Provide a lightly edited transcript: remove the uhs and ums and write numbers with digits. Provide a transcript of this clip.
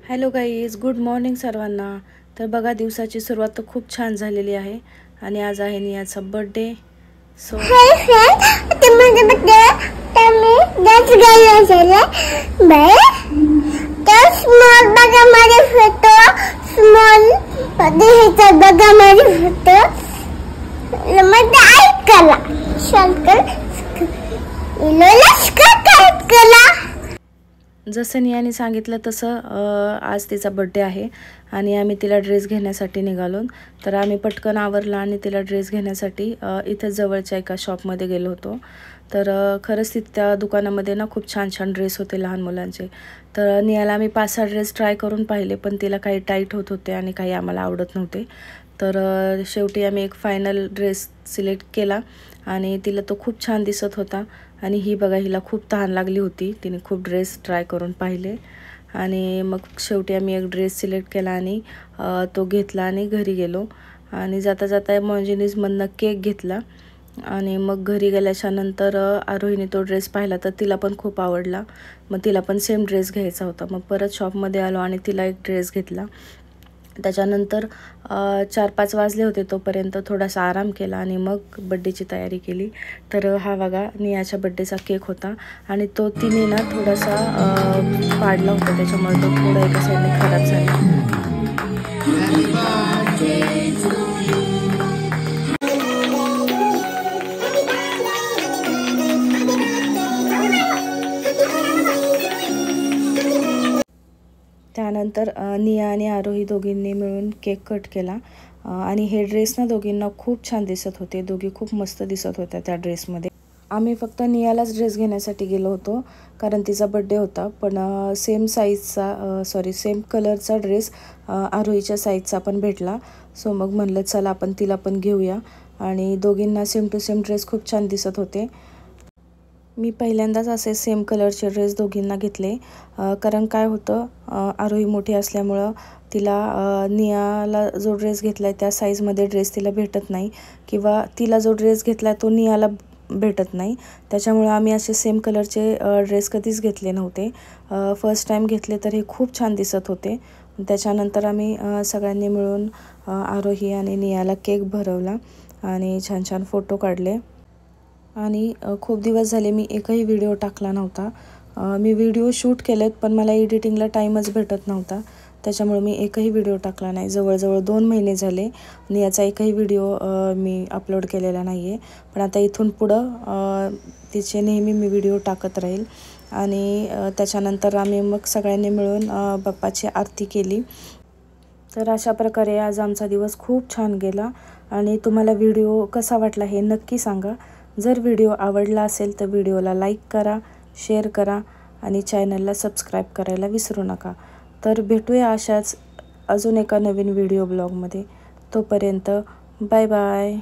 Hello guys, good morning सर्वांना. तर बघा, दिवसाची सुरुवात तर खूप छान झालेली आहे आणि आज आहे नियाचा बर्थडे. सो जसं नियाने सांगितलं तसं आज तिचा बर्थडे आहे आणि आम्ही तिला ड्रेस घेण्यासाठी निघालो. तर आम्ही पटकन आवरला आणि तिला ड्रेस घेण्यासाठी इथे जवळच्या एका शॉपमध्ये गेलो होतो. तर खरंच त्या दुकानामध्ये ना खूप छान छान ड्रेस होते लहान मुलांचे. तर नियाला आम्ही 5-6 ड्रेस ट्राय करून पाहिले, पण तिला काही टाईट होत होते आणि काही आम्हाला आवडत नव्हते. तर शेवटी आम्ही एक फायनल ड्रेस सिलेक्ट केला आणि तिला तो खूप छान दिसत होता. आणि ही बघा, हिला खूप तहान लागली होती, तिने खूप ड्रेस ट्राय करून पाहिले आणि मग शेवटी आम्ही एक ड्रेस सिलेक्ट केला आणि तो घेतला आणि घरी गेलो. आणि जाता जाता मॉन्जिनीजमधनं केक घेतला आणि मग घरी गेल्याच्या नंतर आरोहीने तो ड्रेस पाहिला तर तिला पण खूप आवडला. मग तिला पण सेम ड्रेस घ्यायचा होता. मग परत शॉपमध्ये आलो आणि तिला एक ड्रेस घेतला. त्याच्यानंतर 4-5 वाजले होते, तोपर्यंत थोडासा आराम केला आणि मग बड्डेची तयारी केली. तर हा बघा, नियाच्या बड्डेचा केक होता आणि तो तिने ना थोडासा पाडला होता, त्याच्यामुळे तो थोडा एका साईडने खराब झाला. त्यानंतर निया आणि आरोही दोघींनी मिळून केक कट केला आणि हे ड्रेस ना दोघींना खूप छान दिसत होते. दोघी खूप मस्त दिसत होत्या त्या ड्रेसमध्ये. आम्ही फक्त नियालाच ड्रेस घेण्यासाठी गेलो होतो कारण तिचा बड्डे होता, पण सेम कलरचा ड्रेस आरोहीच्या साईजचा पण भेटला. सो मग म्हणलं चला आपण तिला पण घेऊया आणि दोघींना सेम टू सेम ड्रेस खूप छान दिसत होते. मी पहिल्यांदाच असे सेम कलरचे ड्रेस दोघींना घेतले, कारण काय होतं, आरोही मोठी असल्यामुळं तिला नियाला जो ड्रेस घेतला आहे त्या साईजमध्ये ड्रेस तिला भेटत नाही, किंवा तिला जो ड्रेस घेतला आहे तो नियाला भेटत नाही. त्याच्यामुळं आम्ही असे सेम कलरचे ड्रेस कधीच घेतले नव्हते. फर्स्ट टाईम घेतले तर हे खूप छान दिसत होते. त्याच्यानंतर आम्ही सगळ्यांनी मिळून आरोही आणि नियाला केक भरवला आणि छान छान फोटो काढले. आणि खूप दिवस झाले मी एकही व्हिडिओ टाकला नव्हता. मी व्हिडिओ शूट केलेत, पण मला एडिटिंगला टाईमच भेटत नव्हता, त्याच्यामुळे मी एकही व्हिडिओ टाकला नाही. जवळजवळ 2 महिने झाले आणि याचा एकही व्हिडिओ मी अपलोड केलेला नाही आहे. पण आता इथून पुढं तिचे नेहमी मी व्हिडिओ टाकत राहील. आणि त्याच्यानंतर आम्ही मग सगळ्यांनी मिळून बाप्पाची आरती केली. तर अशा प्रकारे आज आमचा दिवस खूप छान गेला. आणि तुम्हाला व्हिडिओ कसा वाटला हे नक्की सांगा. जर व्हिडिओ आवडला असेल तर व्हिडिओला लाईक करा, शेअर करा आणि चॅनलला सबस्क्राईब करायला विसरू नका. तर भेटूया अशाच अजून एका नवीन व्हिडिओ ब्लॉगमध्ये. तोपर्यंत बाय बाय.